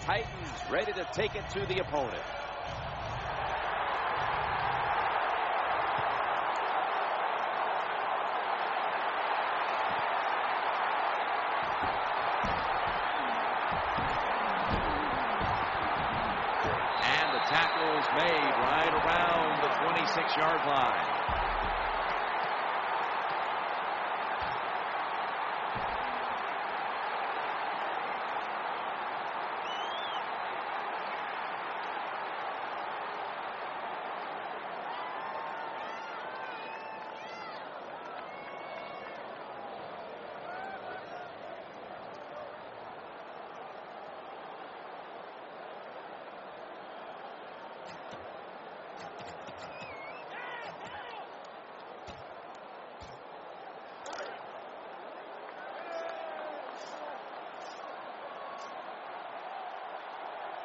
Titans ready to take it to the opponent. And the tackle is made right around the 26-yard line.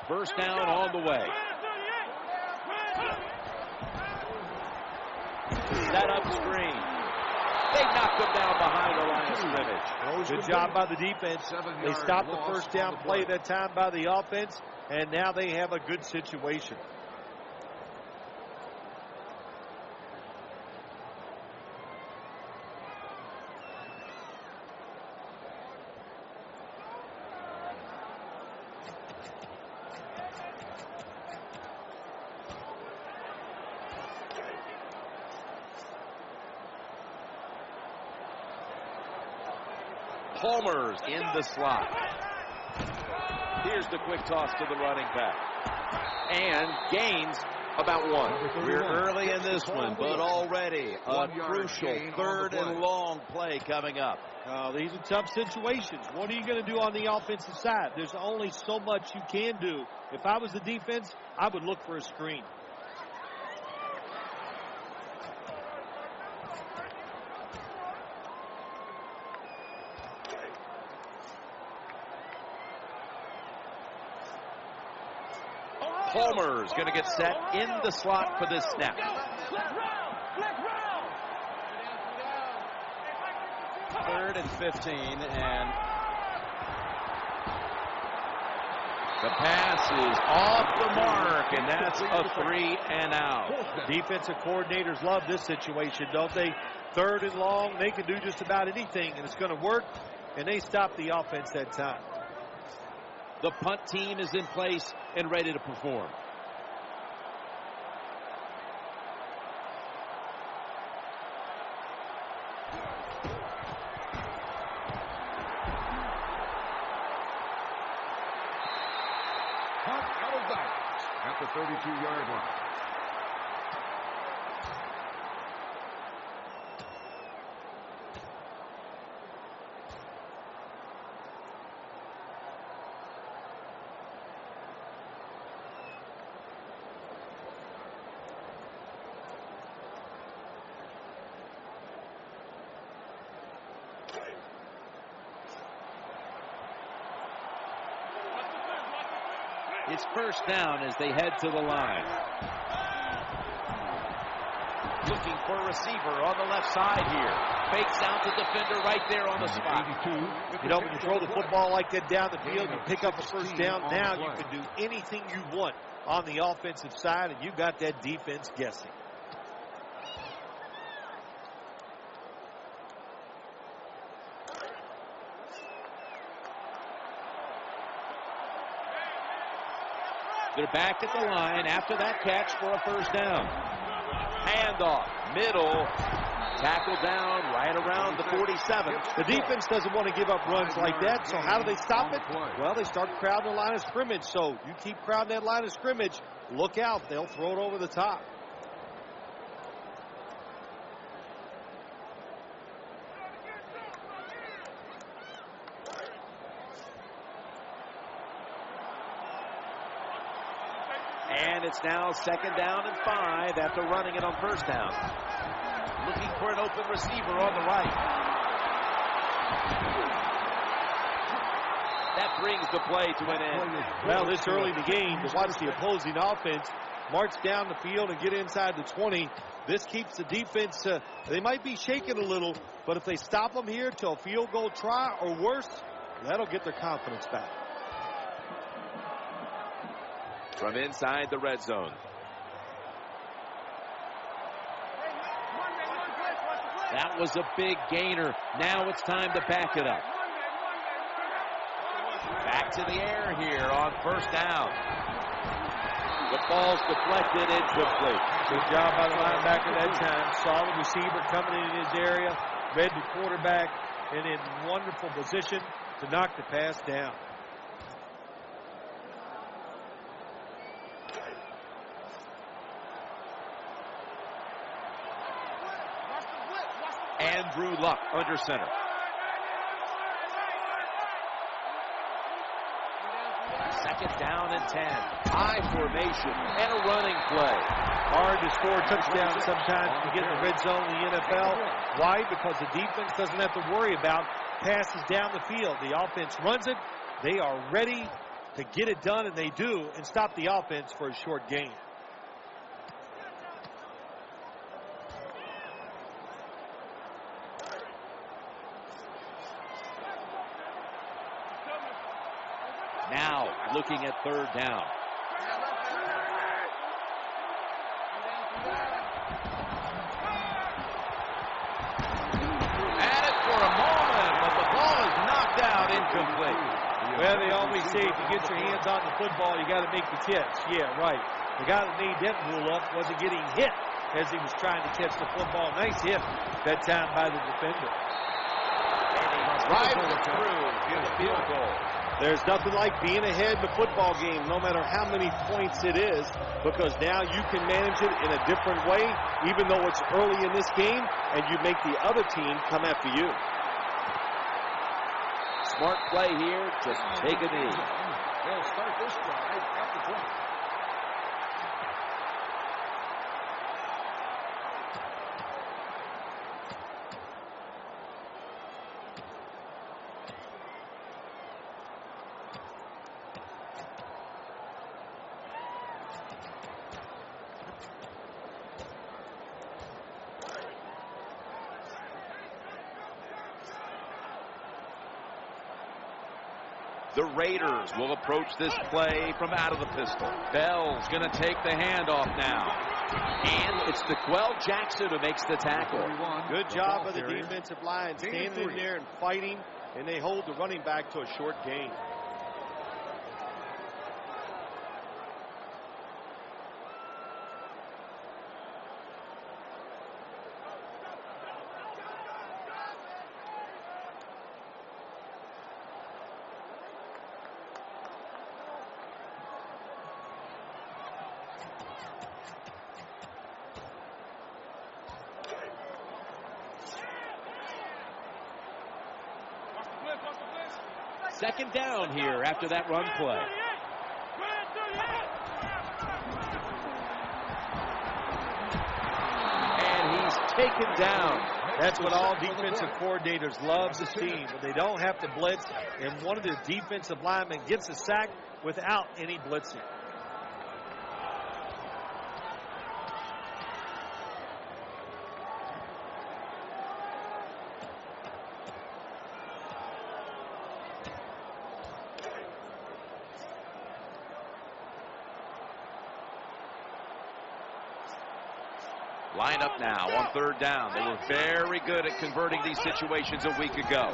First down on the way. Set up screen. They knocked him down behind the line of scrimmage. Good job by the defense. They stopped the first down play that time by the offense, and now they have a good situation. Palmer's in the slot. Here's the quick toss to the running back. And gains about 1. We're early in this one, but already a crucial 3rd and long play coming up. These are tough situations. What are you going to do on the offensive side? There's only so much you can do. If I was the defense, I would look for a screen. Palmer's going to get set in the slot for this snap. Third and 15, and the pass is off the mark, and that's a 3 and out. Defensive coordinators love this situation, don't they? 3rd and long, they can do just about anything, and it's going to work, and they stop the offense that time. The punt team is in place and ready to perform. Punt out of bounds at the 32-yard line. It's first down as they head to the line. Looking for a receiver on the left side here. Fakes out the defender right there on the spot. You know, when you throw the football like that down the field, you pick up a first down. Now you can do anything you want on the offensive side, and you got that defense guessing. They're back at the line after that catch for a first down. Handoff, middle, tackle down right around the 47. The defense doesn't want to give up runs like that, so how do they stop it? Well, they start crowding the line of scrimmage, so you keep crowding that line of scrimmage, look out, they'll throw it over the top. And it's now 2nd down and 5 after running it on first down. Looking for an open receiver on the right. That brings the play to an end. Well, this early in the game, to watch the opposing offense march down the field and get inside the 20, this keeps the defense, they might be shaking a little, but if they stop them here to a field goal try or worse, that'll get their confidence back. from inside the red zone. That was a big gainer. Now it's time to back it up. Back to the air here on first down. The ball's deflected, incomplete. Good job by the linebacker that time. Saw the receiver coming in his area, read the quarterback, and in wonderful position to knock the pass down. Andrew Luck under center. Second down and 10. High formation and a running play. Hard to score touchdowns sometimes to get in the red zone in the NFL. Why? Because the defense doesn't have to worry about passes down the field. The offense runs it. They are ready to get it done, and they do, and stop the offense for a short gain. Now looking at third down. At it for a moment, but the ball is knocked out, incomplete. Well, they always say if you get your hands on the football, you got to make the catch. Yeah, right. The guy that made that rule up wasn't getting hit as he was trying to catch the football. Nice hit that time by the defender. And he drives it through to the field goal. There's nothing like being ahead in the football game, no matter how many points it is, because now you can manage it in a different way, even though it's early in this game, and you make the other team come after you. Smart play here, just take a knee. They'll start this drive at the 20. The Raiders will approach this play from out of the pistol. Bell's going to take the handoff now. And it's DeQuell Jackson who makes the tackle. Good job by the defensive line, standing in there and fighting, and they hold the running back to a short gain. Second down here after that run play. And he's taken down. That's what all defensive coordinators love to see, but they don't have to blitz, and one of the defensive linemen gets a sack without any blitzing. Line up now on third down. They were very good at converting these situations a week ago.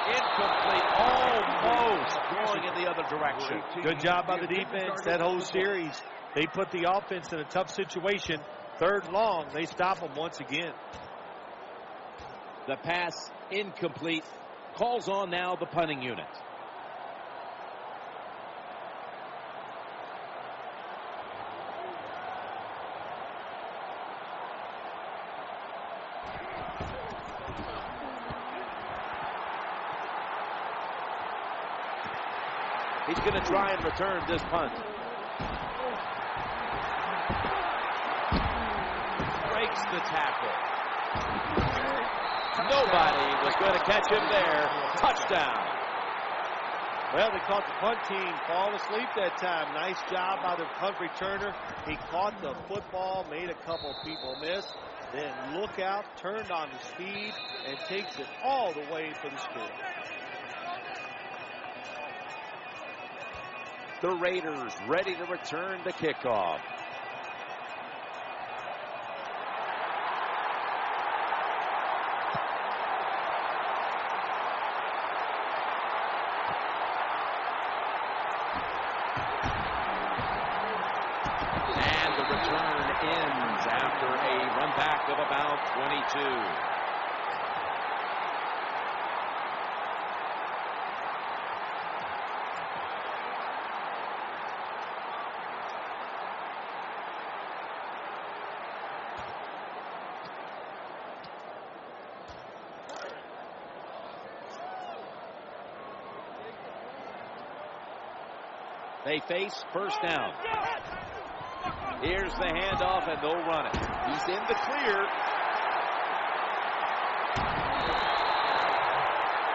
Incomplete, almost going in the other direction. Good job by the defense that whole series. They put the offense in a tough situation. Third long, they stop them once again. The pass incomplete. Calls on now the punting unit. He's going to try and return this punt. Breaks the tackle. Nobody was going to catch him there. Touchdown. Well, they caught the punt team fall asleep that time. Nice job by the punt returner. He caught the football, made a couple people miss. Then look out, turned on his speed, and takes it all the way for the score. The Raiders ready to return the kickoff. And the return ends after a run back of about 22. They face first down. Here's the handoff, and they'll run it. He's in the clear.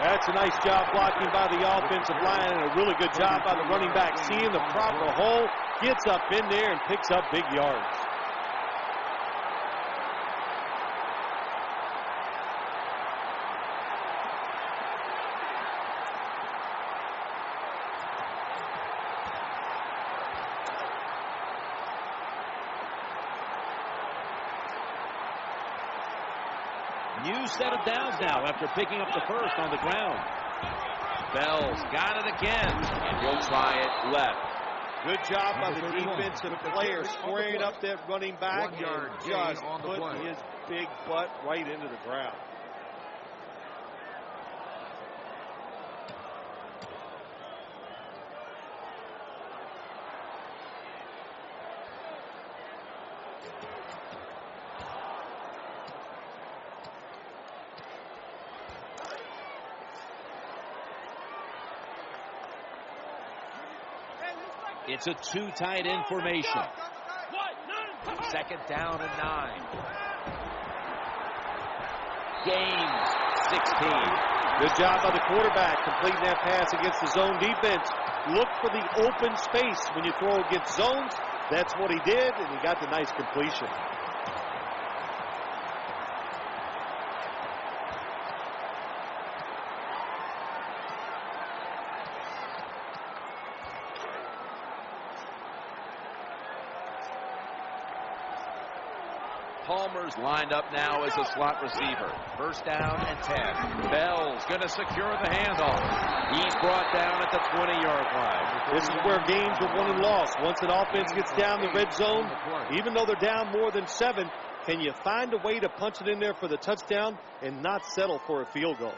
That's a nice job blocking by the offensive line, and a really good job by the running back. Seeing the proper hole, gets up in there and picks up big yards. New set of downs now after picking up the first on the ground. Bell's got it again, and he'll try it left. Good job by the defensive player squaring up that running back and just putting his big butt right into the ground. It's a two tight end formation. Second down and 9. Gains 16. Good job by the quarterback completing that pass against the zone defense. Look for the open space when you throw against zones. That's what he did, and he got the nice completion. Palmer's lined up now as a slot receiver. First down and 10. Bell's going to secure the handoff. He's brought down at the 20-yard line. This is where games are won and lost. Once an offense gets down the red zone, even though they're down more than 7, can you find a way to punch it in there for the touchdown and not settle for a field goal?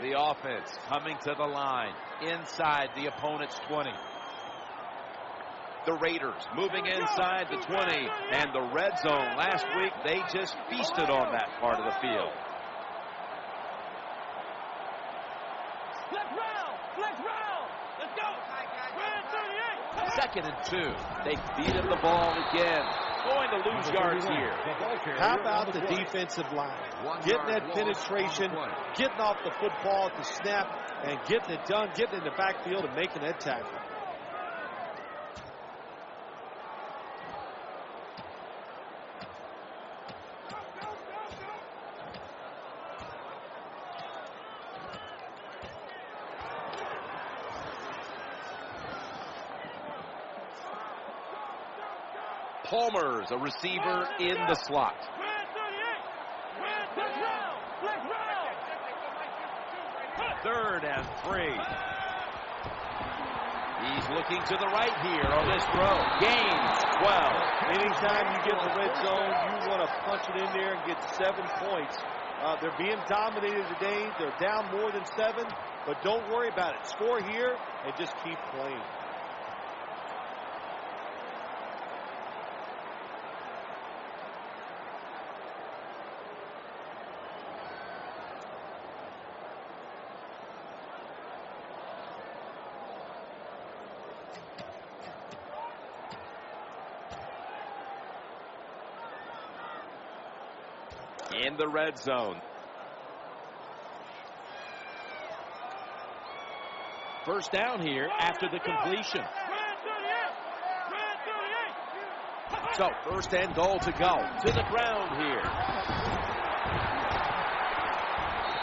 The offense coming to the line inside the opponent's 20. The Raiders moving inside the 20 and the red zone. Last week they just feasted on that part of the field. Let's go. Second and 2. They feed him the ball again. Going to lose yards here. How about the defensive line? Getting that penetration, getting off the football at the snap, and getting it done, getting in the backfield and making that tackle. Palmer's a receiver in the slot. Third and 3. He's looking to the right here on this throw. Gains 12. Anytime you get in the red zone, you want to punch it in there and get 7 points. They're being dominated today. They're down more than 7, but don't worry about it. Score here and just keep playing. In the red zone. First down here after the completion. So, first and goal to go. To the ground here.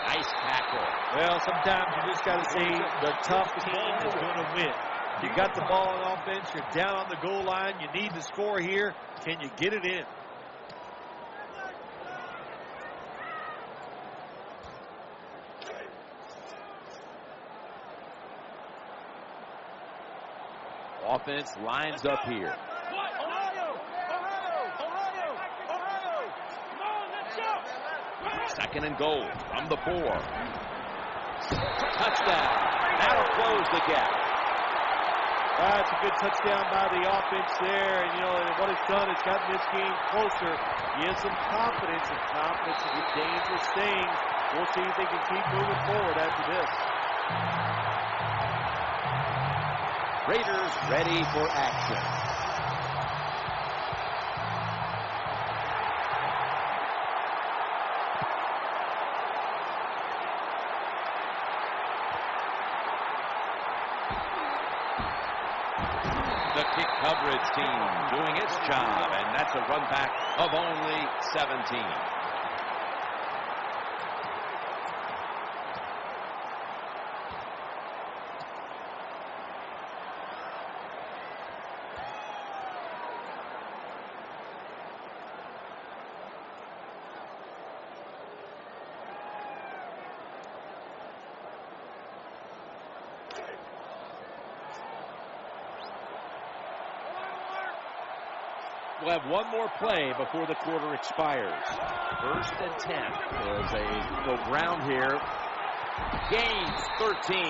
Nice tackle. Well, sometimes you just got to say the tough team is going to win. You got the ball on offense. You're down on the goal line. You need to score here. Can you get it in? Offense lines up here. Second and goal from the 4. Touchdown. That'll close the gap. That's a good touchdown by the offense there. And, you know, what it's done, it's gotten this game closer. He has some confidence, and confidence is a dangerous thing. We'll see if they can keep moving forward after this. Raiders ready for action. The kick coverage team doing its job, and that's a run back of only 17. We'll have one more play before the quarter expires. First and 10. There's a go ground here. Gains 13.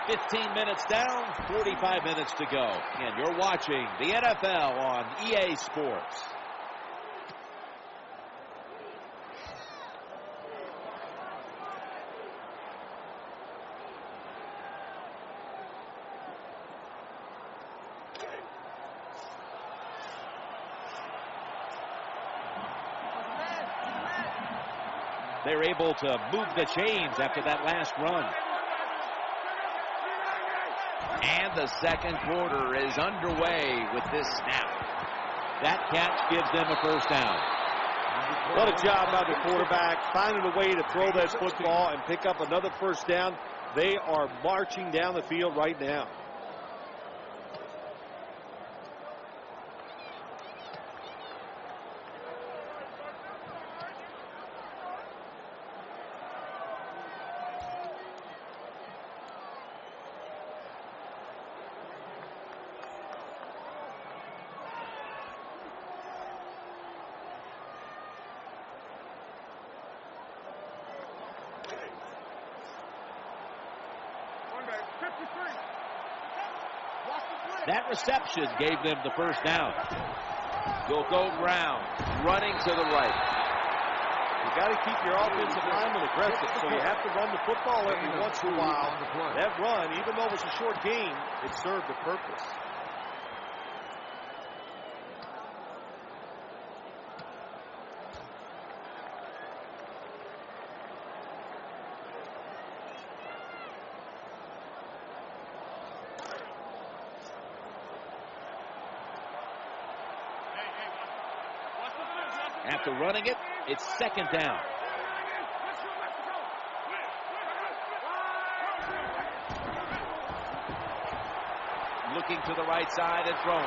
15 minutes down, 45 minutes to go. And you're watching the NFL on EA Sports. They're able to move the chains after that last run. And the second quarter is underway with this snap. That catch gives them a first down. What a job by the quarterback, finding a way to throw that football and pick up another first down. They are marching down the field right now. That reception gave them the first down. You'll go ground, running to the right. You got to keep your offensive lineman aggressive, so you have to run the football every once in a while. That run, even though it was a short game, it served a purpose. After running it, it's second down. Looking to the right side and throwing.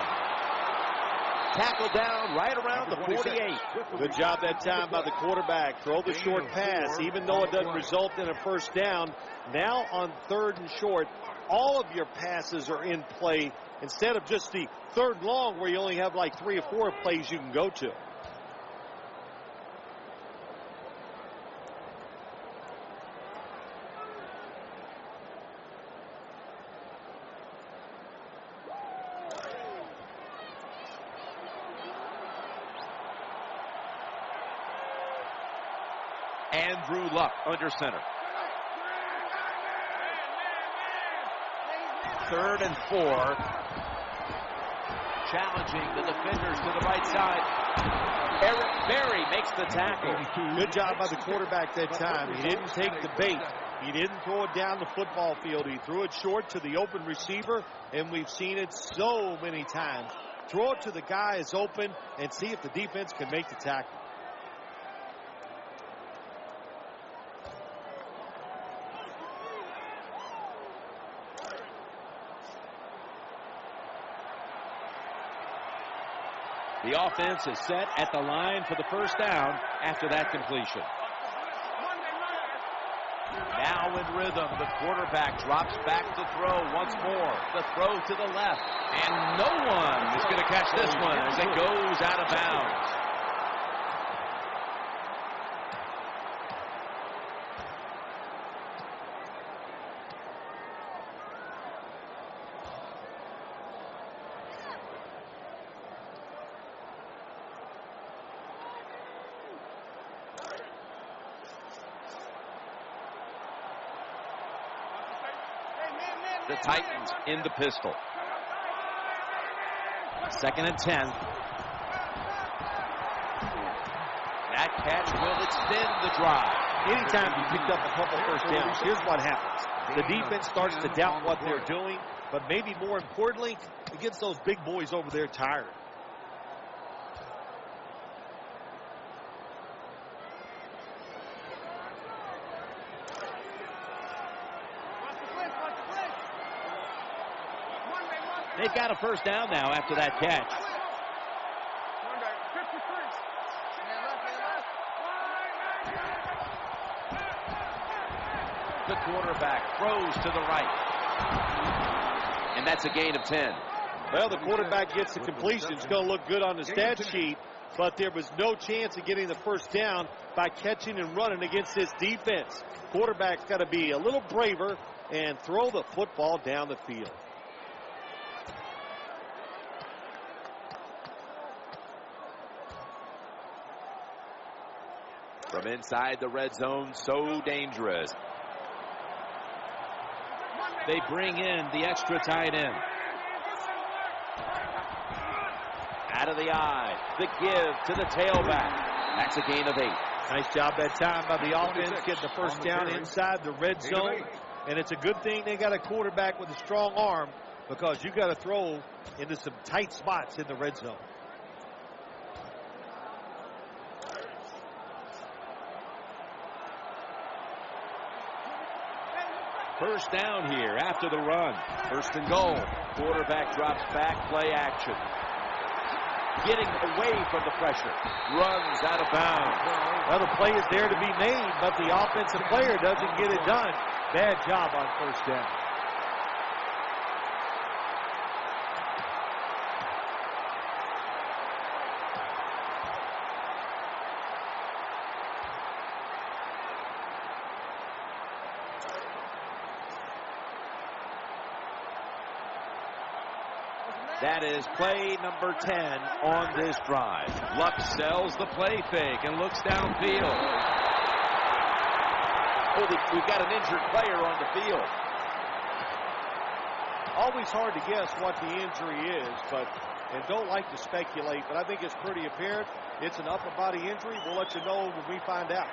Tackled down right around the 48. Good job that time by the quarterback. Throw the short pass, even though it doesn't result in a first down. Now on third and short, all of your passes are in play instead of just the third long where you only have like 3 or 4 plays you can go to. Andrew Luck under center. Third and 4. Challenging the defenders to the right side. Eric Berry makes the tackle. Good job by the quarterback that time. He didn't take the bait. He didn't throw it down the football field. He threw it short to the open receiver, and we've seen it so many times. throw it to the guy is open and see if the defense can make the tackle. The offense is set at the line for the first down after that completion. Now in rhythm, the quarterback drops back to throw once more. The throw to the left, and no one is going to catch this one as it goes out of bounds. The Titans in the pistol. 2nd and 10. That catch will extend the drive. Anytime you picked up a couple first downs, here's what happens. The defense starts to doubt what they're doing, but maybe more importantly, it gets those big boys over there tired. They've got a first down now after that catch. The quarterback throws to the right. And that's a gain of 10. Well, the quarterback gets the completion. It's going to look good on the stat sheet, but there was no chance of getting the first down by catching and running against this defense. Quarterback's got to be a little braver and throw the football down the field. From inside the red zone, so dangerous. They bring in the extra tight end. Out of the eye, the give to the tailback. That's a gain of 8. Nice job that time by the offense getting the first down inside the red zone. And it's a good thing they got a quarterback with a strong arm, because you got to throw into some tight spots in the red zone. First down here after the run. 1st and goal. Quarterback drops back, play action. Getting away from the pressure. Runs out of bounds. Well, the play is there to be made, but the offensive player doesn't get it done. Bad job on first down. That is play number 10 on this drive. Luck sells the play fake and looks downfield. Oh, we've got an injured player on the field. Always hard to guess what the injury is, and don't like to speculate, but I think it's pretty apparent. It's an upper body injury. We'll let you know when we find out.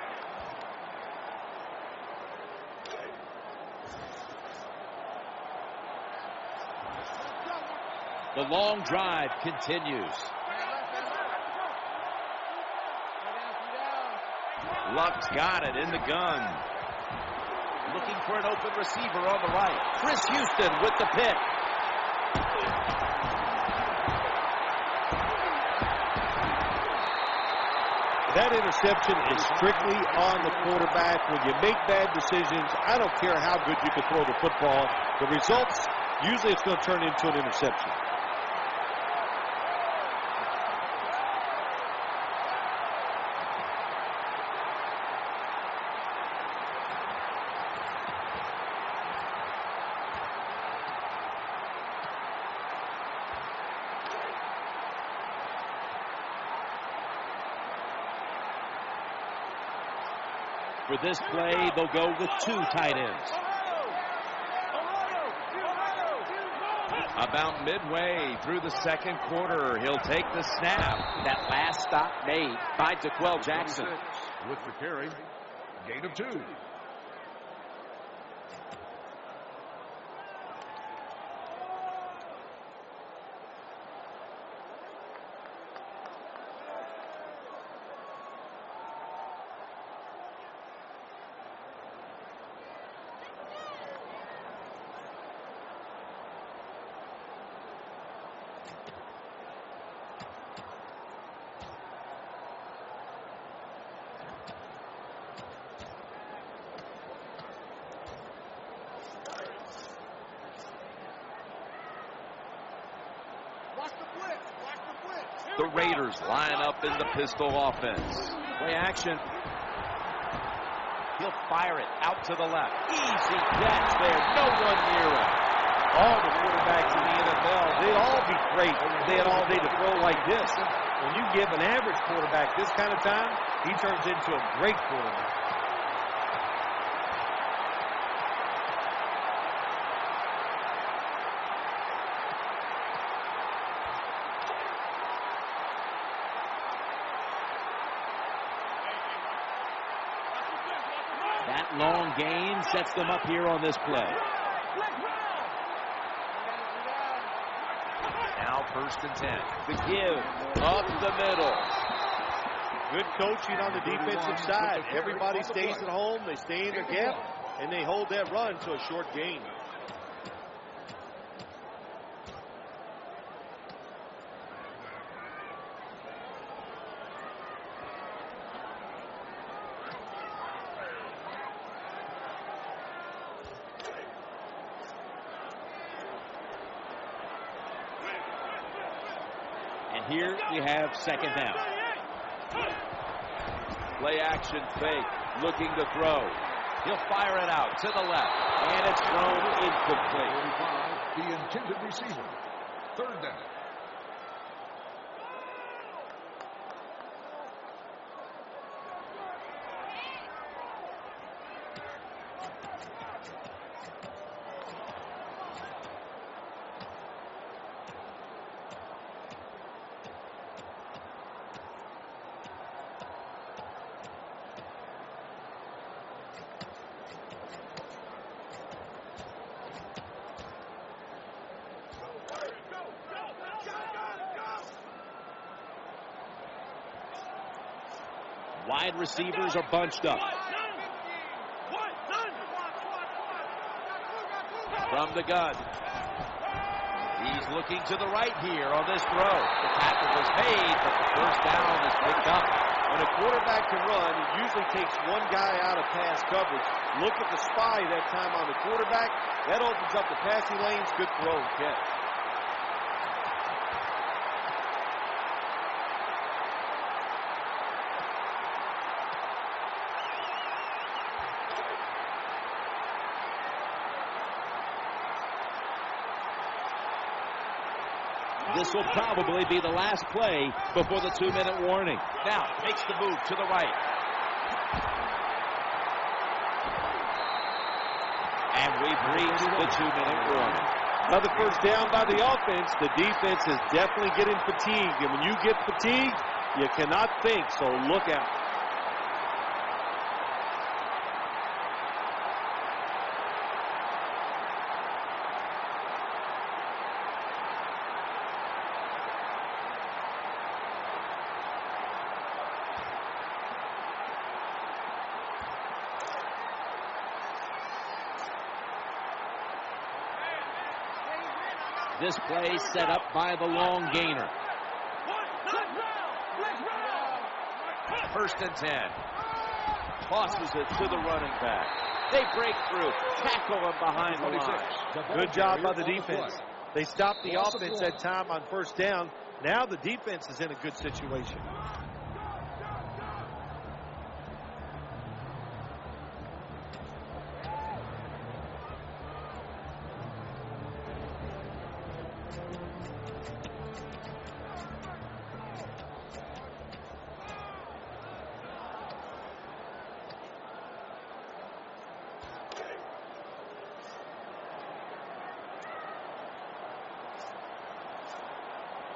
The long drive continues. Luck's got it in the gun. Looking for an open receiver on the right. Chris Houston with the pick. That interception is strictly on the quarterback. When you make bad decisions, I don't care how good you can throw the football. The results, usually it's going to turn into an interception. For this play, they'll go with 2 tight ends. About midway through the 2nd quarter, he'll take the snap. That last stop made by DeQuell Jackson. With the carry, gain of 2. The Raiders line up in the pistol offense. Play action. He'll fire it out to the left. Easy catch there. No one near him. All the quarterbacks in the NFL, they'd all be great if they had all day to throw like this. When you give an average quarterback this kind of time, he turns into a great quarterback. That long gain sets them up here on this play. Now 1st and 10. The give up the middle. Good coaching on the defensive side. Everybody stays at home. They stay in their gap, and they hold that run to a short gain. And here we have 2nd down. Play action fake. Looking to throw. He'll fire it out to the left. And it's thrown incomplete. 45, the intended receiver. 3rd down. Wide receivers are bunched up. From the gun. He's looking to the right here on this throw. The tackle was made, but the 1st down is picked up. When a quarterback can run, it usually takes one guy out of pass coverage. Look at the spy that time on the quarterback. That opens up the passing lanes. Good throw and catch. This will probably be the last play before the 2-minute warning. Now makes the move to the right. And we've reached the 2-minute warning. Another 1st down by the offense. The defense is definitely getting fatigued. And when you get fatigued, you cannot think, so look out. This play set up by the long gainer. 1st and 10. Tosses it to the running back. They break through. Tackle him behind the line. Good job by the defense. They stopped the offense that time on 1st down. Now the defense is in a good situation.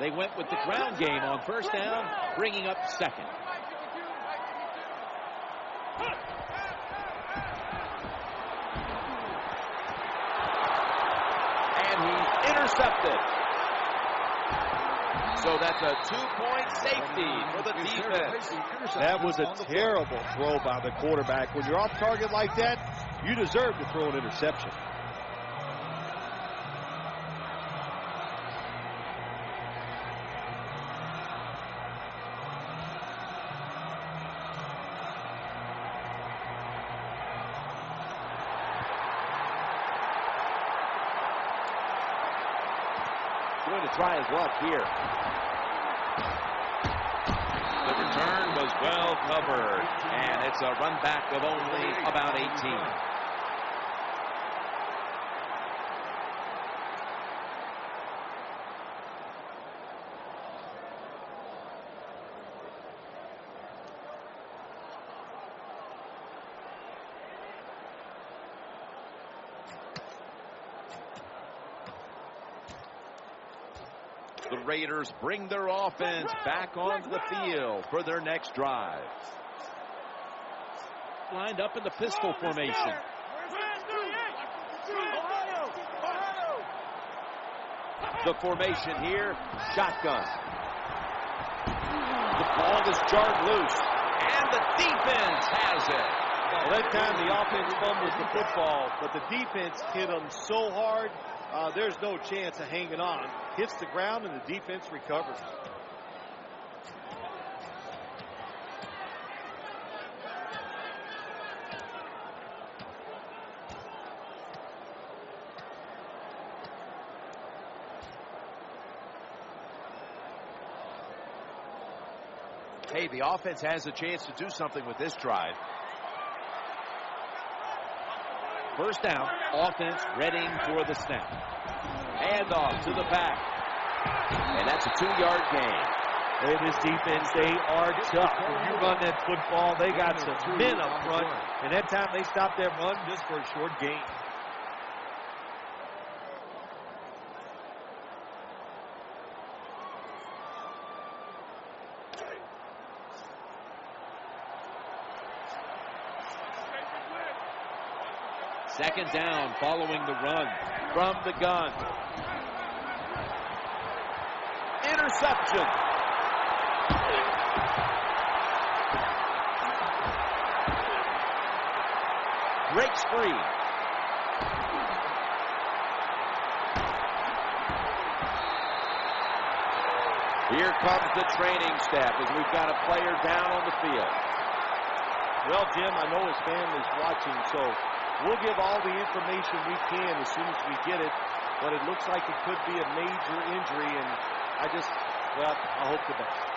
They went with the ground game on 1st down, bringing up 2nd. And he's intercepted. So that's a 2-point safety for the defense. That was a terrible throw by the quarterback. When you're off target like that, you deserve to throw an interception. Going to try his luck here. is well covered, and it's a run back of only about 18. The Raiders bring their offense back onto the field for their next drive. Lined up in the pistol formation. The formation here, shotgun. The ball is jarred loose, and the defense has it. Well, that time the offense fumbles the football, but the defense hit them so hard, there's no chance of hanging on. Hits the ground, and the defense recovers. Hey, the offense has a chance to do something with this drive. First down, offense readying for the snap. Handoff to the back. And that's a 2-yard gain. Hey, this defense, they are tough. When you run that football, they got some men up front. And that time they stopped that run just for a short gain. Second down following the run from the gun. Interception. Breaks free. Here comes the training staff as we've got a player down on the field. Well, Jim, I know his family's watching, so we'll give all the information we can as soon as we get it, but it looks like it could be a major injury, and I hope the best.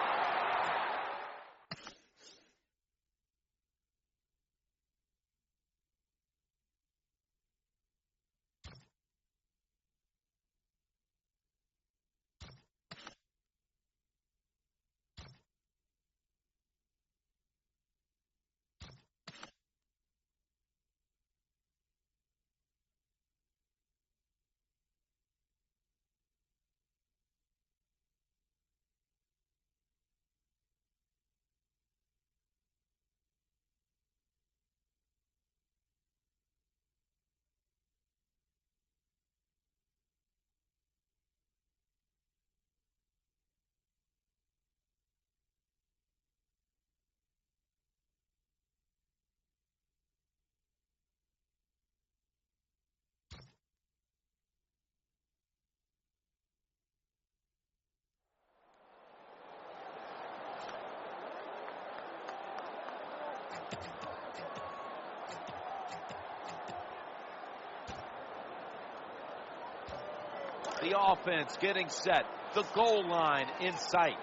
The offense getting set. The goal line in sight.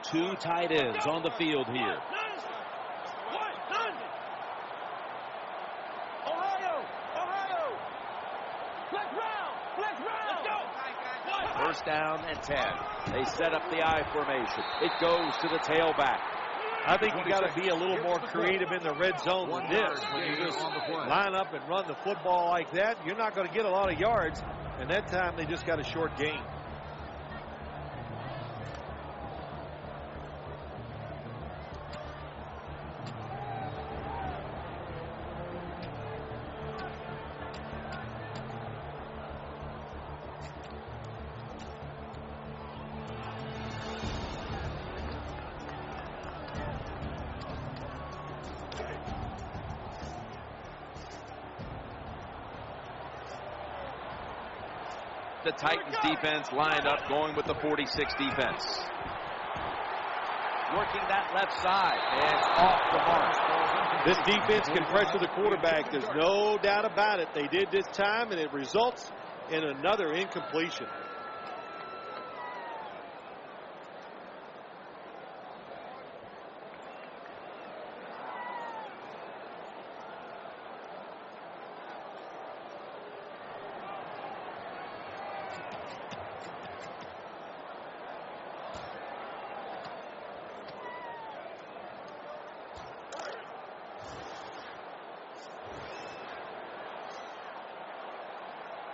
Two tight ends on the field here. First down and 10. They set up the I formation. It goes to the tailback. I think you got to be a little more creative in the red zone than this. When you just line up and run the football like that, you're not going to get a lot of yards. And that time they just got a short gain. The Titans defense lined up going with the 46 defense. Working that left side, and it's off the mark. This defense can pressure the quarterback. There's no doubt about it. They did this time, and it results in another incompletion.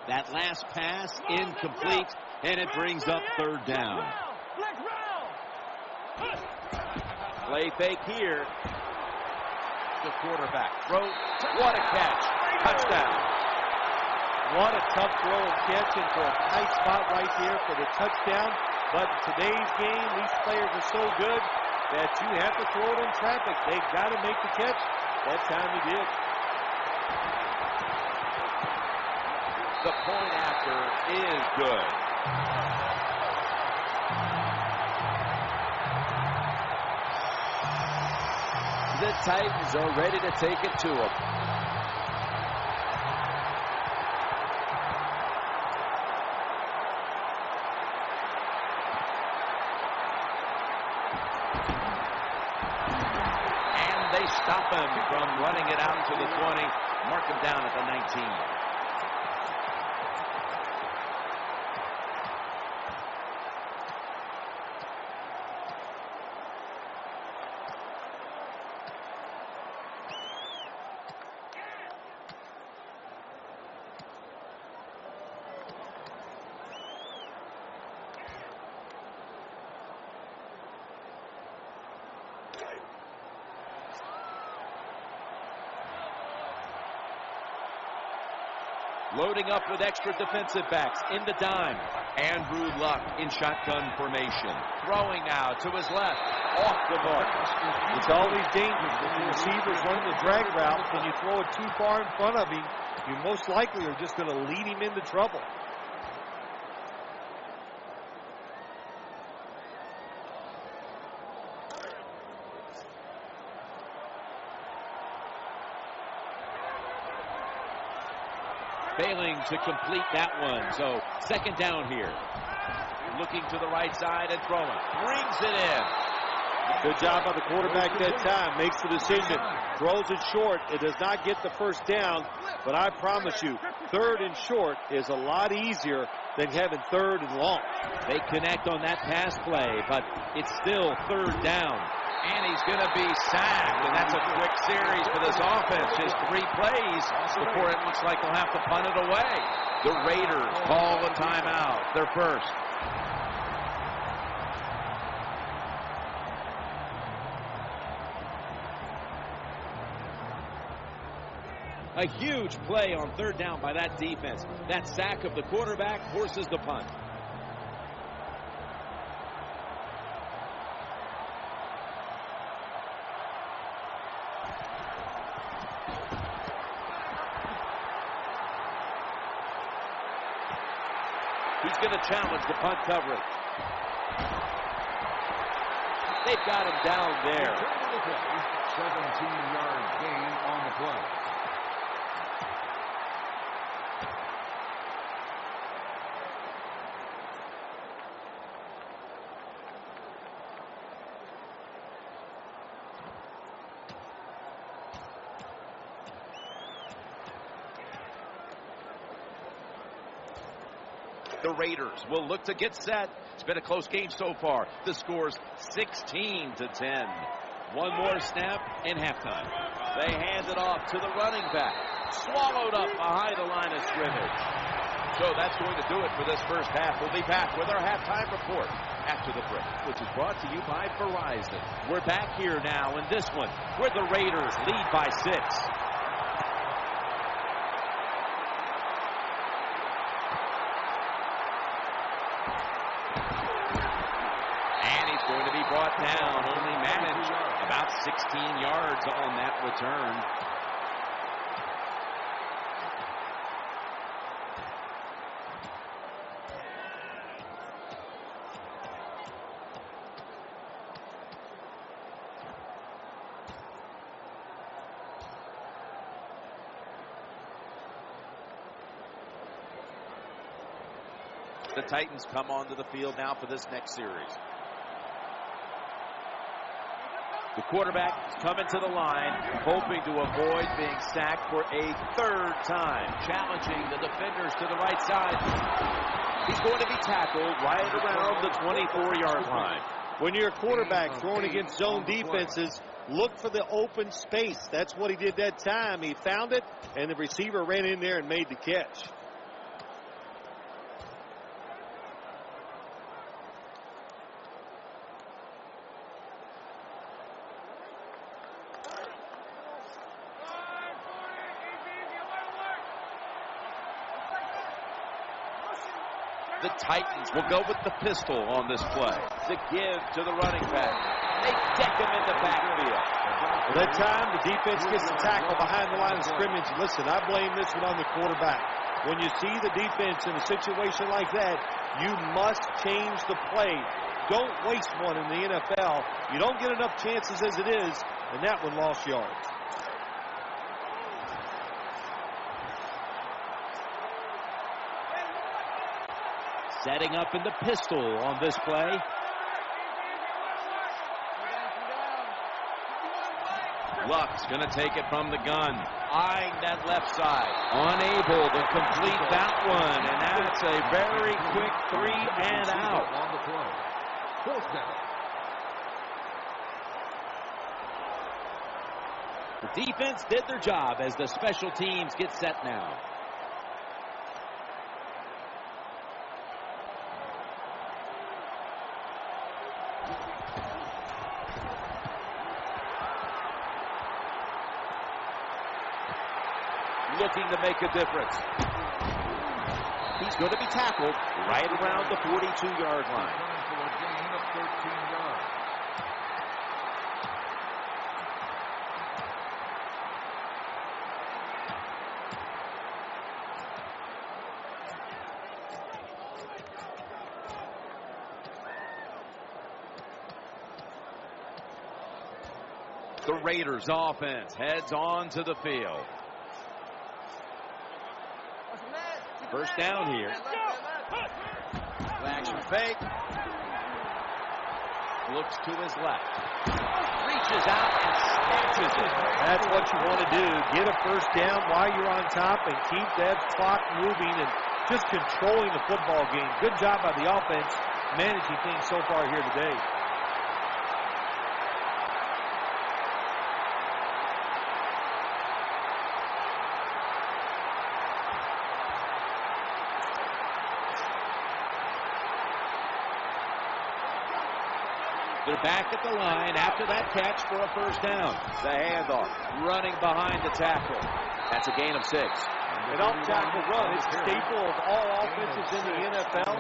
That last pass incomplete, and it brings up third down. Play fake here. The quarterback throw. What a catch. Touchdown. What a tough throw and catch into a tight spot right there for the touchdown. But in today's game, these players are so good that you have to throw it in traffic. They got to make the catch. That time he did. The point after is good. The Titans are ready to take it to them. And they stop him from running it out to the 20. Mark him down at the 19. Loading up with extra defensive backs in the dime. Andrew Luck in shotgun formation. Throwing now to his left. Off the mark. It's always dangerous when the receiver's running the drag route. When you throw it too far in front of him, you most likely are just going to lead him into trouble. Failing to complete that one. So second down here. Looking to the right side and throwing. Brings it in. Good job by the quarterback that time. Makes the decision. Throws it short. It does not get the first down. But I promise you, third and short is a lot easier than having third and long. They connect on that pass play, but it's still third down. And he's going to be sacked, and that's a quick series for this offense. Just 3 plays before it looks like they'll have to punt it away. The Raiders call a timeout. Their first. A huge play on third down by that defense. That sack of the quarterback forces the punt. He's going to challenge the punt coverage. They've got him down there. 17-yard gain on the play. The Raiders will look to get set. It's been a close game so far. The score's 16-10. One more snap and halftime. They hand it off to the running back. Swallowed up behind the line of scrimmage. So that's going to do it for this first half. We'll be back with our halftime report after the break, which is brought to you by Verizon. We're back here now in this one where the Raiders lead by 6. Going to be brought down, only managed about 16 yards on that return. The Titans come onto the field now for this next series. The quarterback is coming to the line, hoping to avoid being sacked for a third time. Challenging the defenders to the right side. He's going to be tackled right around the 24-yard line. When you're a quarterback throwing against zone defenses, look for the open space. That's what he did that time. He found it, and the receiver ran in there and made the catch. The Titans will go with the pistol on this play. The give to the running back. They deck him in the backfield. Well, that time, the defense gets the tackle behind the line of scrimmage. Listen, I blame this one on the quarterback. When you see the defense in a situation like that, you must change the play. Don't waste one in the NFL. You don't get enough chances as it is, and that one lost yards. Setting up in the pistol on this play. Luck's going to take it from the gun. Eyeing that left side. Unable to complete that one. And that's a very quick 3 and out. On the play. Fourth down. The defense did their job as the special teams get set now. Looking to make a difference. He's going to be tackled right around the 42-yard line. Running for a gain of 13 yards. The Raiders offense heads on to the field. First down here. Action fake. Looks to his left. Reaches out and snatches it. That's what you want to do. Get a first down while you're on top and keep that clock moving and just controlling the football game. Good job by the offense managing things so far here today. They're back at the line after that catch for a first down. The handoff, running behind the tackle. That's a gain of 6. An off-tackle run is a staple of all offenses in the NFL.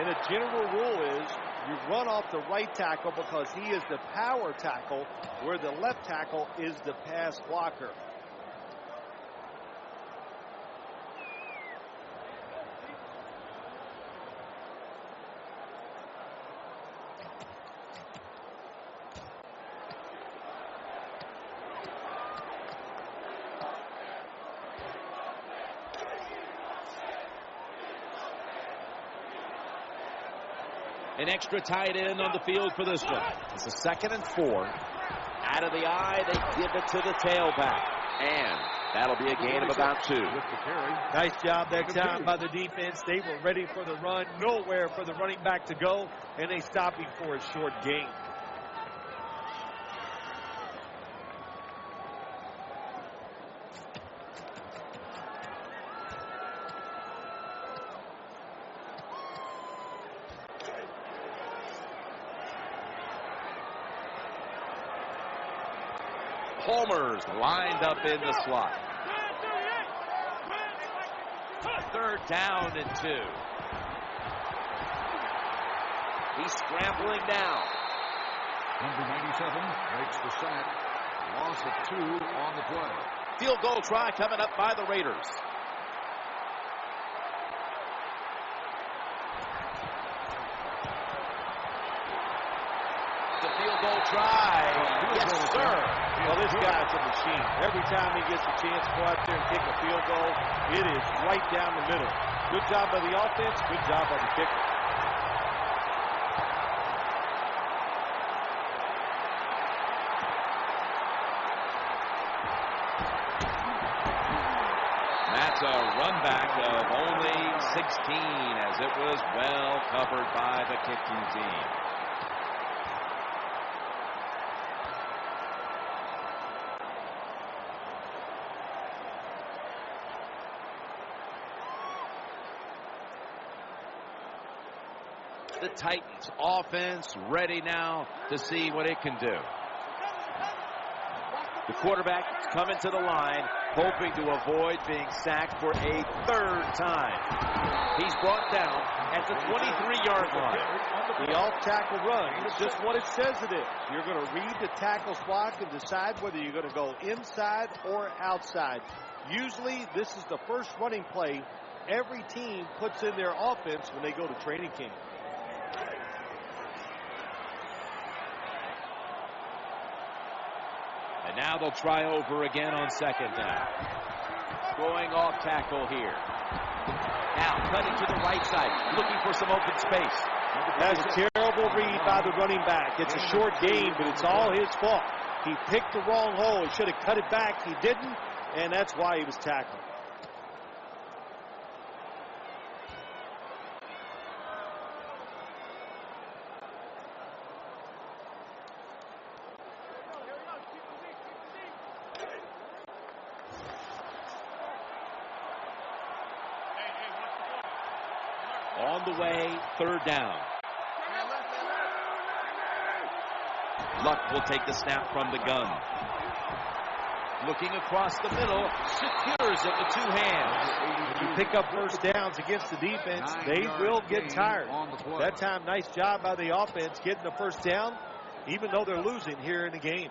And a general rule is you run off the right tackle because he is the power tackle, where the left tackle is the pass blocker. An extra tight end on the field for this one. It's a 2nd and 4. Out of the eye, they give it to the tailback. And that'll be a gain of about 2. Nice job that time by the defense. They were ready for the run. Nowhere for the running back to go. And they stopped him for a short gain. Palmer's lined up in the slot. 3rd down and 2. He's scrambling down. Number 97 makes the sack. Loss of 2 on the play. Field goal try coming up by the Raiders. The field goal try. Yes, sir. Well, this guy's a machine. Every time he gets a chance to go out there and kick a field goal, it is right down the middle. Good job by the offense, good job by the kicker. That's a run back of only 16 as it was well covered by the kicking team. The Titans offense ready now to see what it can do. The quarterback is coming to the line, hoping to avoid being sacked for a third time. He's brought down at the 23-yard line. The off-tackle run is just what it says it is. You're going to read the tackle's block and decide whether you're going to go inside or outside. Usually, this is the first running play every team puts in their offense when they go to training camp. And now they'll try over again on second down. Going off tackle here. Now cutting to the right side, looking for some open space. That's a terrible read by the running back. It's a short game, but it's all his fault. He picked the wrong hole. He should have cut it back. He didn't, and that's why he was tackled. On the way, third down. Luck will take the snap from the gun. Looking across the middle, secures it with two hands. When you pick up first downs against the defense, they will get tired. That time, nice job by the offense getting the first down, even though they're losing here in the game.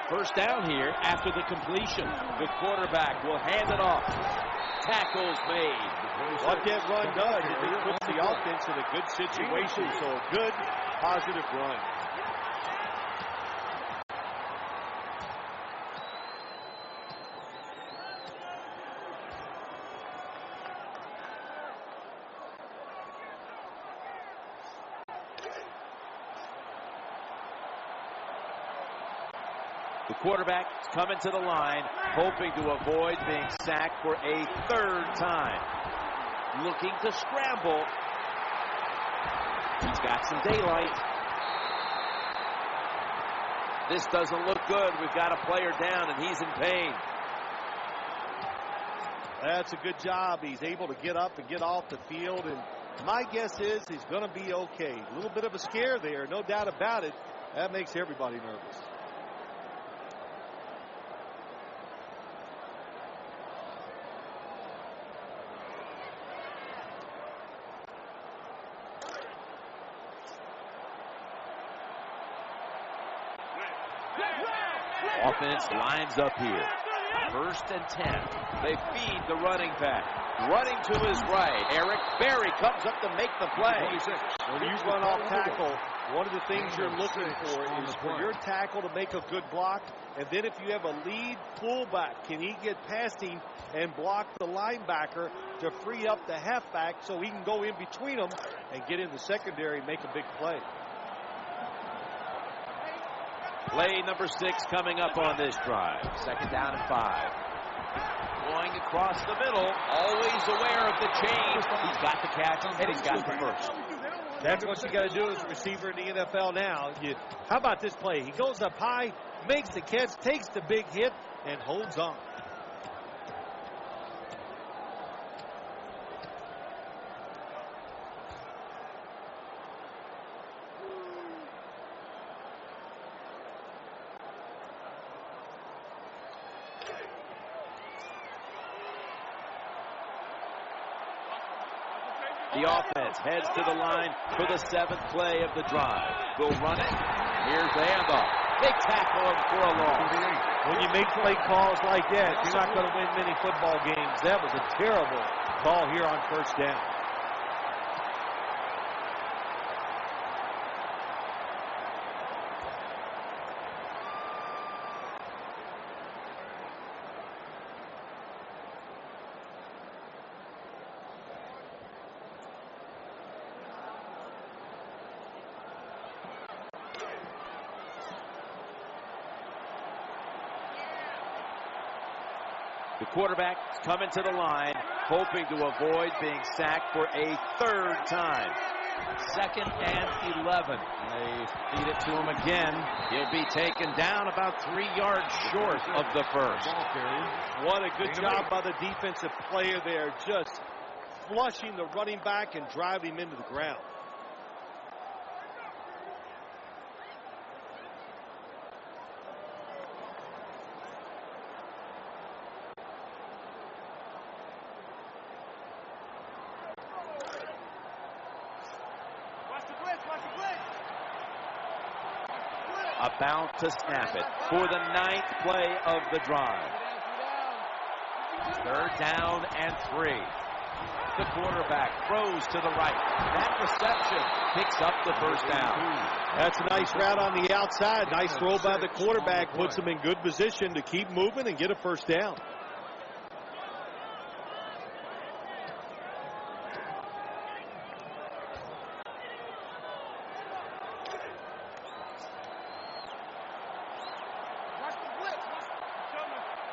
First down here after the completion. The quarterback will hand it off. Tackles made. What that run does is it puts the offense in a good situation. So a good, positive run. The quarterback is coming to the line, hoping to avoid being sacked for a third time. Looking to scramble. He's got some daylight. This doesn't look good. We've got a player down, and he's in pain. That's a good job. He's able to get up and get off the field, and my guess is he's going to be okay. A little bit of a scare there, no doubt about it. That makes everybody nervous. Offense lines up here. First and 10. They feed the running back. Running to his right. Eric Berry comes up to make the play. When you run off tackle, one of the things you're looking for is for your tackle to make a good block. And then if you have a lead fullback, can he get past him and block the linebacker to free up the halfback so he can go in between them and get in the secondary and make a big play. Play number 6 coming up on this drive. Second down and 5. Going across the middle, always aware of the change. He's got the catch, and he's got the first. That's what you got to do as a receiver in the NFL now. How about this play? He goes up high, makes the catch, takes the big hit, and holds on. The offense heads to the line for the 7th play of the drive. They'll run it. Here's the handoff. They tackle him for a loss. When you make play calls like that, you're not going to win many football games. That was a terrible call here on first down. The quarterback is coming to the line, hoping to avoid being sacked for a third time. 2nd and 11. They feed it to him again. He'll be taken down about 3 yards short of the first. What a good job by the defensive player there, just flushing the running back and driving him into the ground. About to snap it for the 9th play of the drive. 3rd down and 3. The quarterback throws to the right. That reception picks up the first down. That's a nice route on the outside. Nice throw by the quarterback. Puts him in good position to keep moving and get a first down.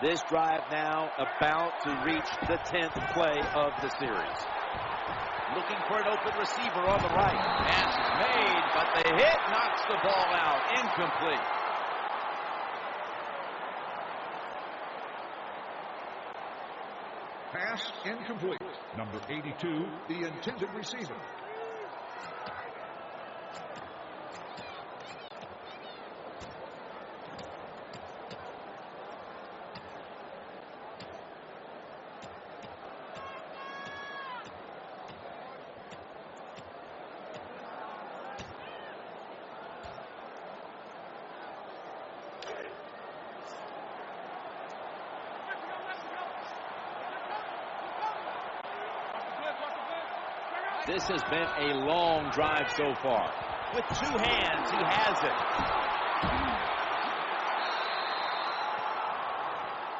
This drive now about to reach the 10th play of the series. Looking for an open receiver on the right. Pass made, but the hit knocks the ball out. Incomplete. Pass incomplete. Number 82, the intended receiver. This has been a long drive so far. With 2 hands, he has it.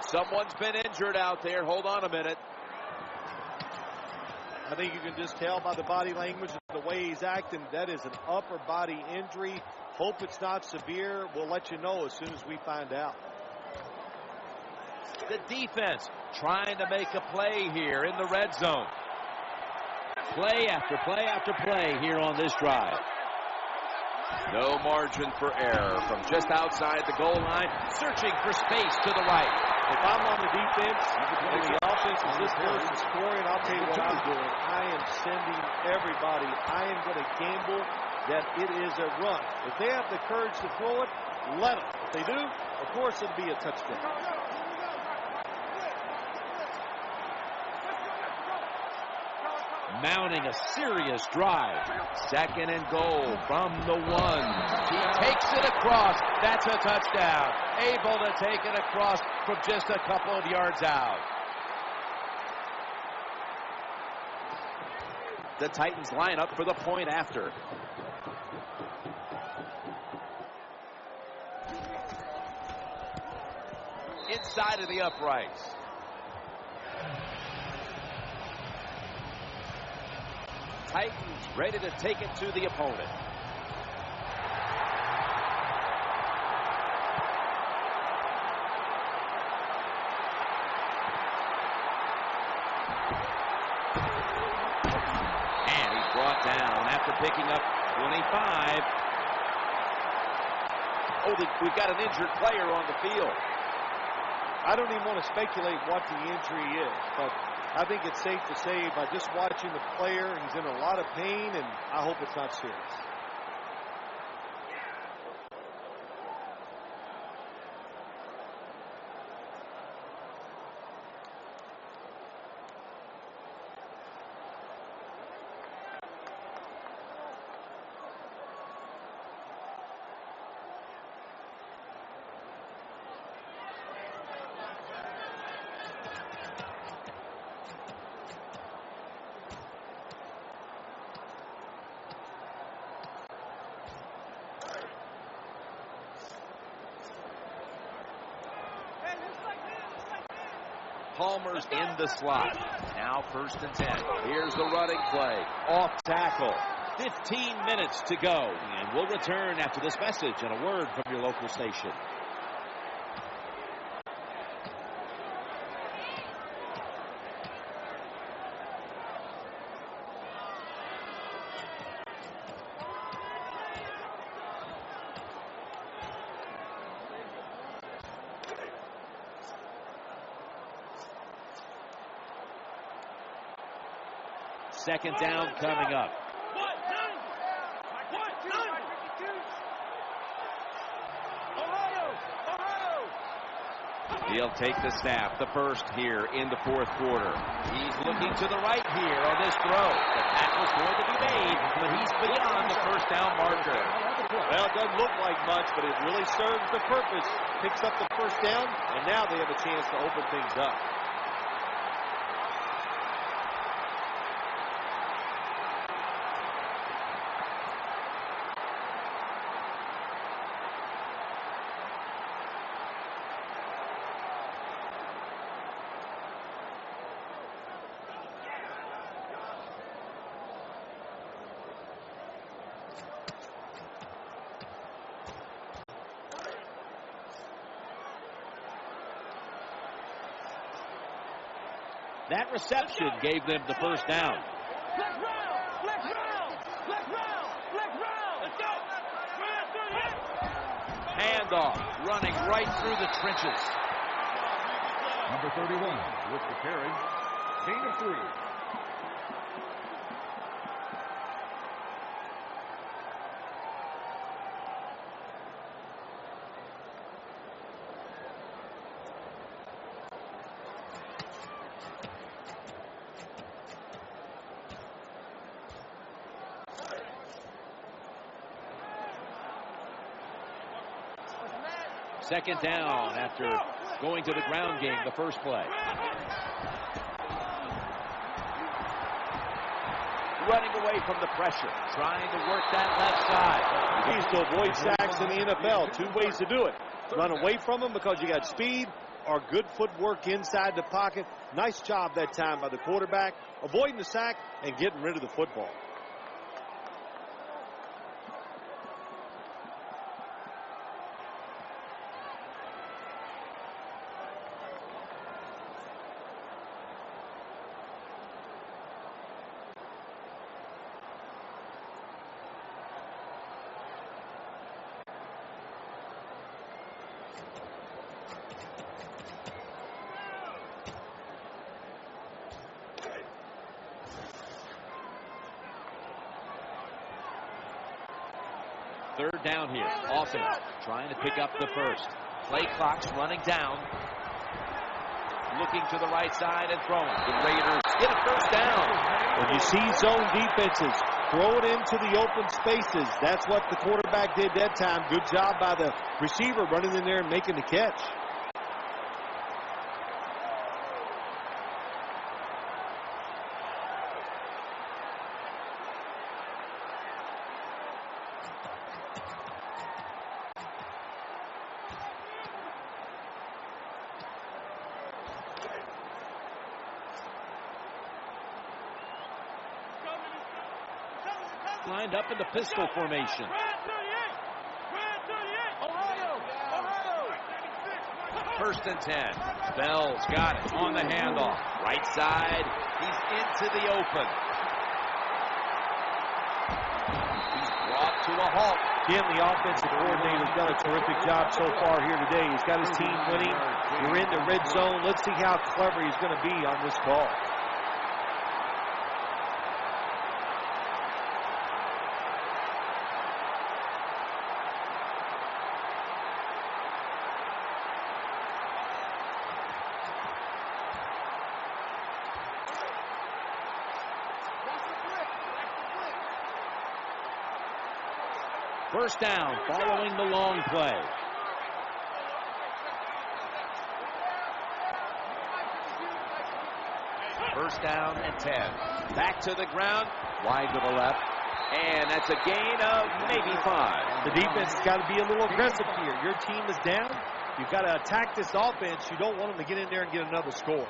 Someone's been injured out there. Hold on a minute. I think you can just tell by the body language and the way he's acting, that is an upper body injury. Hope it's not severe. We'll let you know as soon as we find out. The defense trying to make a play here in the red zone. Play after play after play here on this drive. No margin for error from just outside the goal line, searching for space to the right. If I'm on the defense and the offense is this close to scoring, I'll tell you what I'm doing. I am sending everybody. I am going to gamble that it is a run. If they have the courage to throw it, let them. If they do, of course it'll be a touchdown. Mounting a serious drive. 2nd and goal from the 1. He takes it across. That's a touchdown. Able to take it across from just a couple of yards out. The Titans line up for the point after. Inside of the uprights. Titans ready to take it to the opponent. And he's brought down after picking up 25. Oh, we've got an injured player on the field. I don't even want to speculate what the injury is, but I think it's safe to say by just watching the player, he's in a lot of pain, and I hope it's not serious. Palmer's in the slot. Now 1st and 10. Here's the running play. Off tackle. 15 minutes to go. And we'll return after this message and a word from your local station. Second down coming up. He'll take the snap, the first here in the fourth quarter. He's looking to the right here on this throw. The tackle's going to be made, but he's beyond the first down marker. Well, it doesn't look like much, but it really serves the purpose. Picks up the first down, and now they have a chance to open things up. That reception gave them the first down. Flex round! Flex round! Flex round! Flex round! Let's go! Handoff, running right through the trenches. Number 31 with the carry. Gain of 3. Second down after going to the ground game the first play. Running away from the pressure, trying to work that left side. Ways to avoid sacks in the NFL. Two ways to do it. Run away from them because you got speed, or good footwork inside the pocket. Nice job that time by the quarterback, avoiding the sack and getting rid of the football. Third down here. Offense trying to pick up the first. Play clock's running down. Looking to the right side and throwing. The Raiders get a first down. When you see zone defenses, throw it into the open spaces. That's what the quarterback did that time. Good job by the receiver running in there and making the catch. Lined up in the pistol formation. First and 10. Bell's got it on the handoff. Right side. He's into the open. He's brought to a halt. Again, the offensive coordinator's done a terrific job so far here today. He's got his team winning. We're in the red zone. Let's see how clever he's going to be on this call. First down following the long play. First down and 10. Back to the ground. Wide to the left. And that's a gain of maybe 5. The defense has got to be a little aggressive here. Your team is down. You've got to attack this offense. You don't want them to get in there and get another score.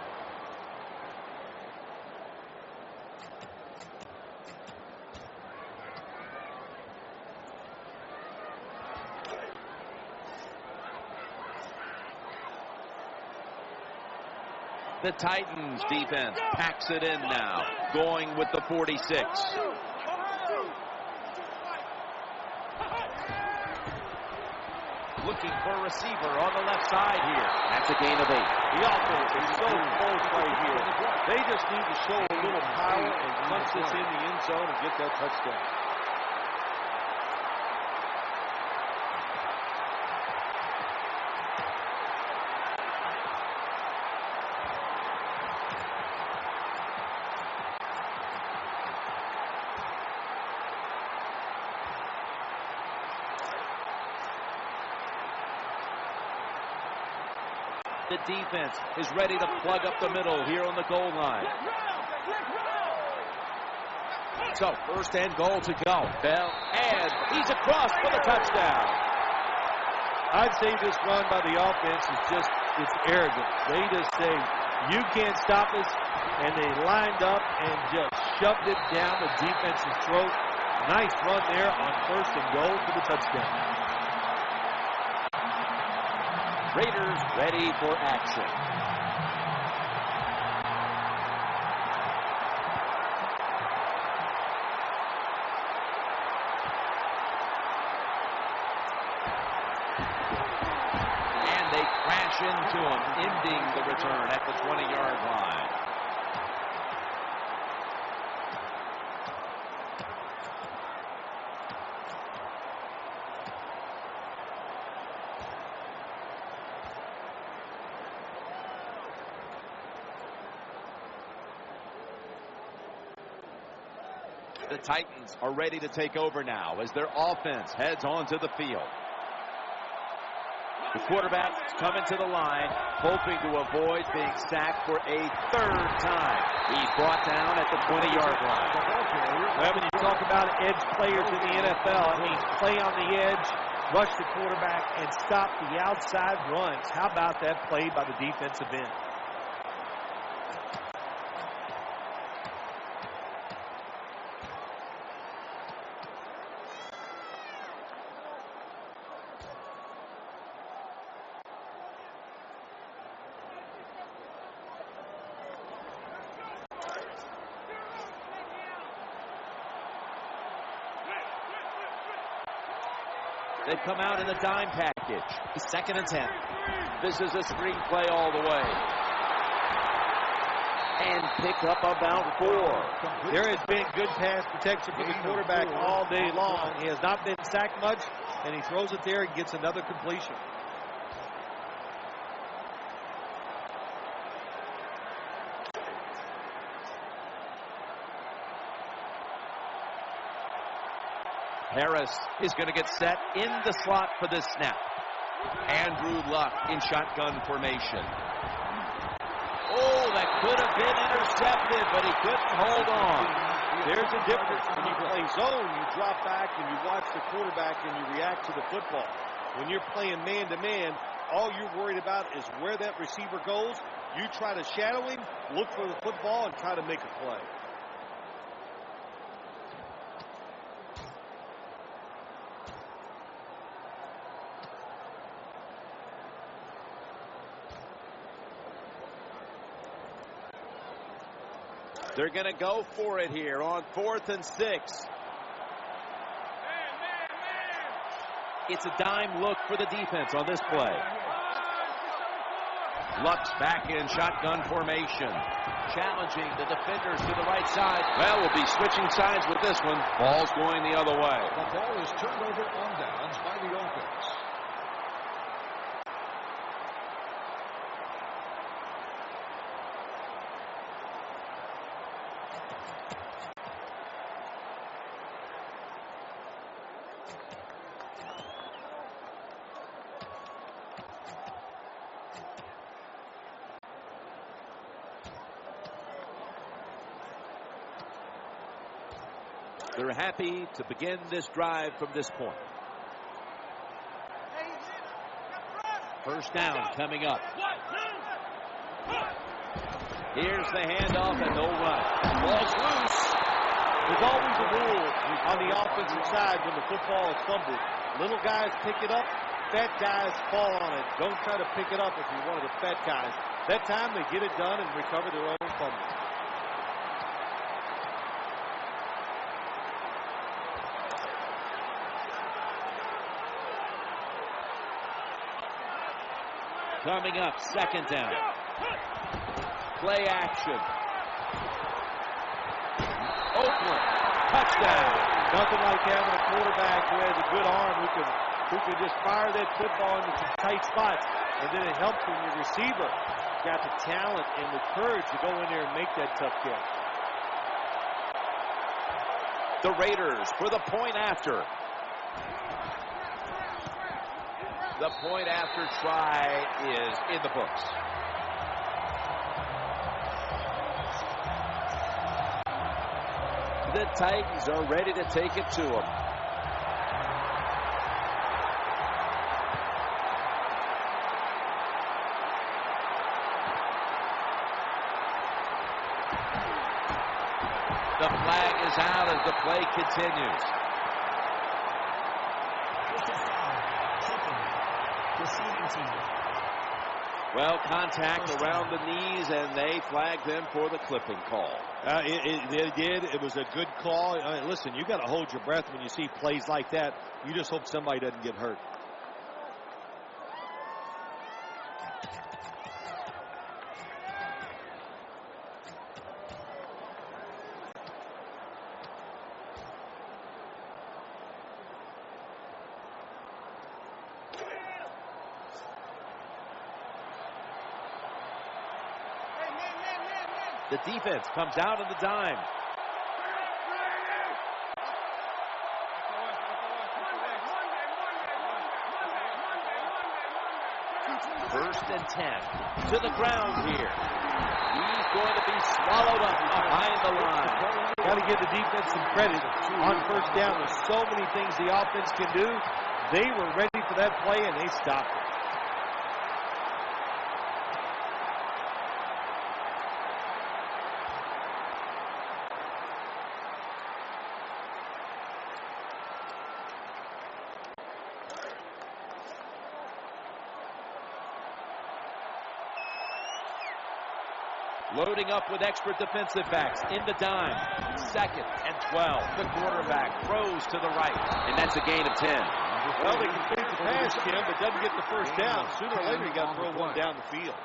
The Titans defense packs it in now, going with the 46. looking for a receiver on the left side here. That's a gain of 8. The offense is so close right here. They just need to show a little power and punch this in the end zone and get that touchdown. The defense is ready to plug up the middle here on the goal line. So, first and goal to go. Bell, and he's across for the touchdown. I'd say this run by the offense is just, it's arrogant. They just say, you can't stop us, and they lined up and just shoved it down the defense's throat. Nice run there on first and goal for the touchdown. Raiders ready for action. And they crash into him, ending the return at the 20-yard line. The Titans are ready to take over now as their offense heads onto the field. The quarterback coming to the line, hoping to avoid being sacked for a third time. He's brought down at the 20-yard line. Well, when you talk about edge players in the NFL, I mean, play on the edge, rush the quarterback, and stop the outside runs. How about that play by the defensive end? They've come out in the dime package. 2nd and 10. This is a screen play all the way. And pick up about 4. There has been good pass protection for the quarterback all day long. He has not been sacked much, and he throws it there and gets another completion. Harris is going to get set in the slot for this snap. Andrew Luck in shotgun formation. Oh, that could have been intercepted, but he couldn't hold on. There's a difference. When you play zone, you drop back and you watch the quarterback and you react to the football. When you're playing man-to-man, all you're worried about is where that receiver goes. You try to shadow him, look for the football, and try to make a play. They're going to go for it here on 4th and 6. It's a dime look for the defense on this play. Luck's back in shotgun formation, challenging the defenders to the right side. Well, we'll be switching sides with this one. Ball's going the other way. The ball is turned over on downs by the offense. They're happy to begin this drive from this point. First down coming up. Here's the handoff and no run. Ball's loose. There's always a rule on the offensive side when the football is fumbled. Little guys pick it up, fat guys fall on it. Don't try to pick it up if you're one of the fat guys. That time they get it done and recover their own fumble. Coming up, second down. Play action. Oakland, touchdown. Nothing like having a quarterback who has a good arm who can just fire that football into some tight spots. And then it helps when your receiver got the talent and the courage to go in there and make that tough catch. The Raiders for the point after. The point after try is in the books. The Titans are ready to take it to them. The flag is out as the play continues. Well, contact around the knees, and they flagged them for the clipping call. They did. It was a good call. Listen, you got to hold your breath when you see plays like that. You just hope somebody doesn't get hurt. The defense comes out on the dime. First and 10 to the ground here. He's going to be swallowed up behind the line. Got to give the defense some credit on first down. There's so many things the offense can do. They were ready for that play, and they stopped it. Loading up with expert defensive backs in the dime. Second and 12. The quarterback throws to the right, and that's a gain of 10. Well, they complete the pass, Jim, but doesn't get the first down. Sooner or later, you got to throw one down the field.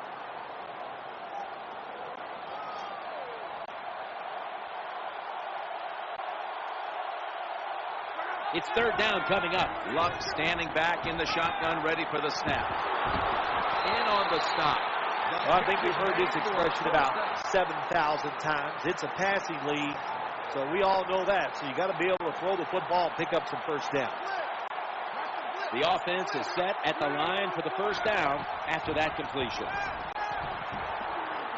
It's third down coming up. Luck standing back in the shotgun, ready for the snap. In on the stop. Well, I think we've heard this expression about 7,000 times. It's a passing league, so we all know that. So you got to be able to throw the football and pick up some first down. The offense is set at the line for the first down after that completion.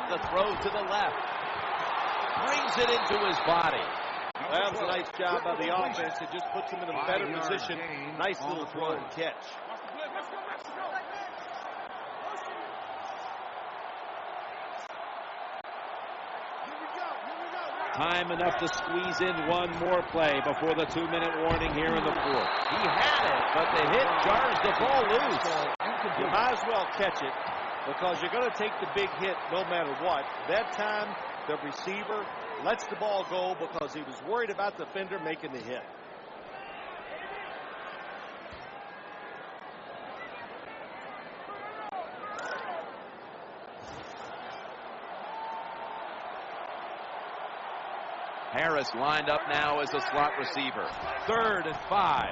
The throw to the left. Brings it into his body. That was a nice job by the offense. It just puts them in a better position. Nice little throw and catch. Time enough to squeeze in one more play before the 2-minute warning here in the fourth. He had it, but the hit jars the ball loose. You might as well catch it because you're going to take the big hit no matter what. That time, the receiver lets the ball go because he was worried about the defender making the hit. Harris lined up now as a slot receiver. 3rd and 5.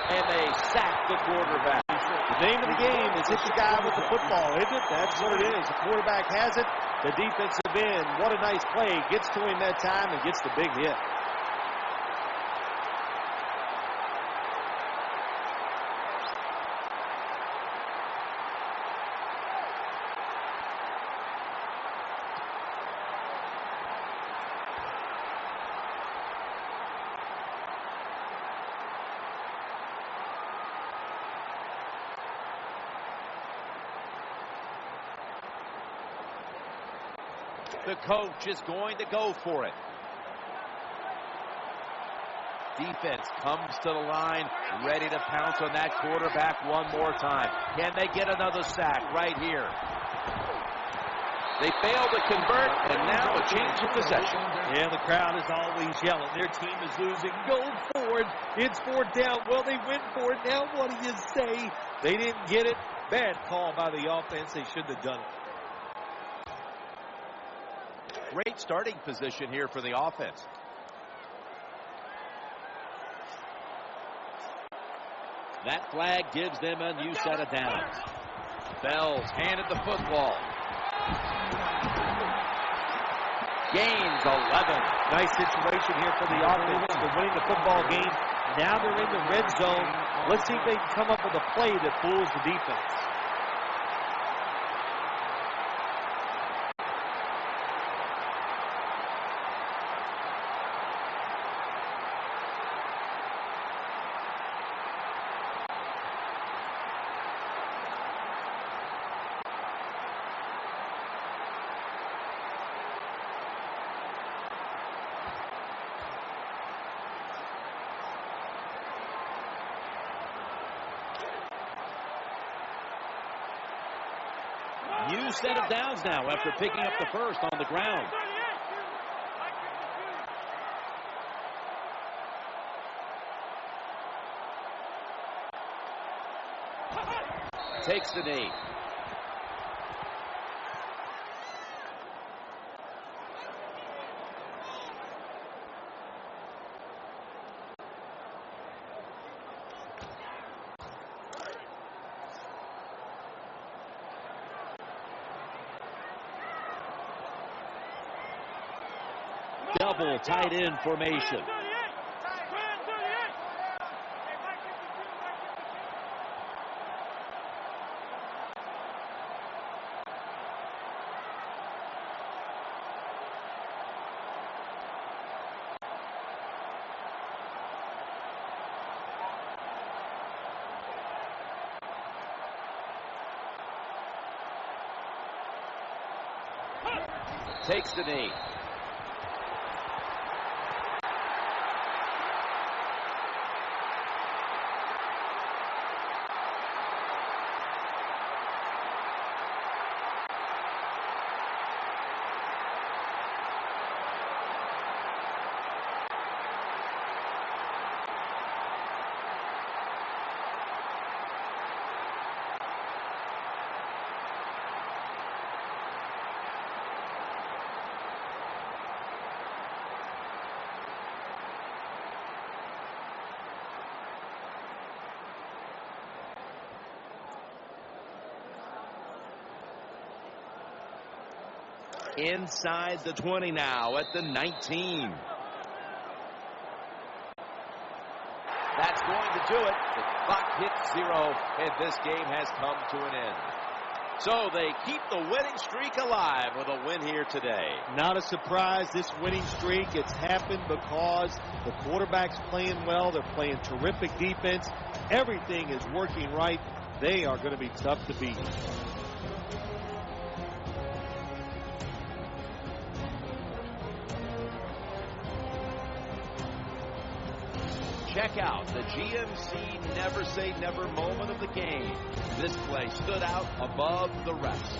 And they sack the quarterback. The name of the game is hit the guy with the football, isn't it? That's what it is. The quarterback has it. The defensive end, what a nice play. Gets to him that time and gets the big hit. The coach is going to go for it. Defense comes to the line, ready to pounce on that quarterback one more time. Can they get another sack right here? They failed to convert, and now a change of possession. Yeah, the crowd is always yelling. Their team is losing. Go for it. It's fourth down. Well, they went for it. Now what do you say? They didn't get it. Bad call by the offense. They shouldn't have done it. Great starting position here for the offense. That flag gives them a new set of downs. Bell's handed the football. Gains 11. Nice situation here for the offense. They're winning the football game. Now they're in the red zone. Let's see if they can come up with a play that fools the defense. New set of downs now after picking up the first on the ground. Takes the knee. Double tight end formation. Takes the knee. Inside the 20 now at the 19. That's going to do it. The clock hits 0, and this game has come to an end. So they keep the winning streak alive with a win here today. Not a surprise, this winning streak. It's happened because the quarterback's playing well. They're playing terrific defense. Everything is working right. They are going to be tough to beat. Check out the GMC Never Say Never moment of the game. This play stood out above the rest.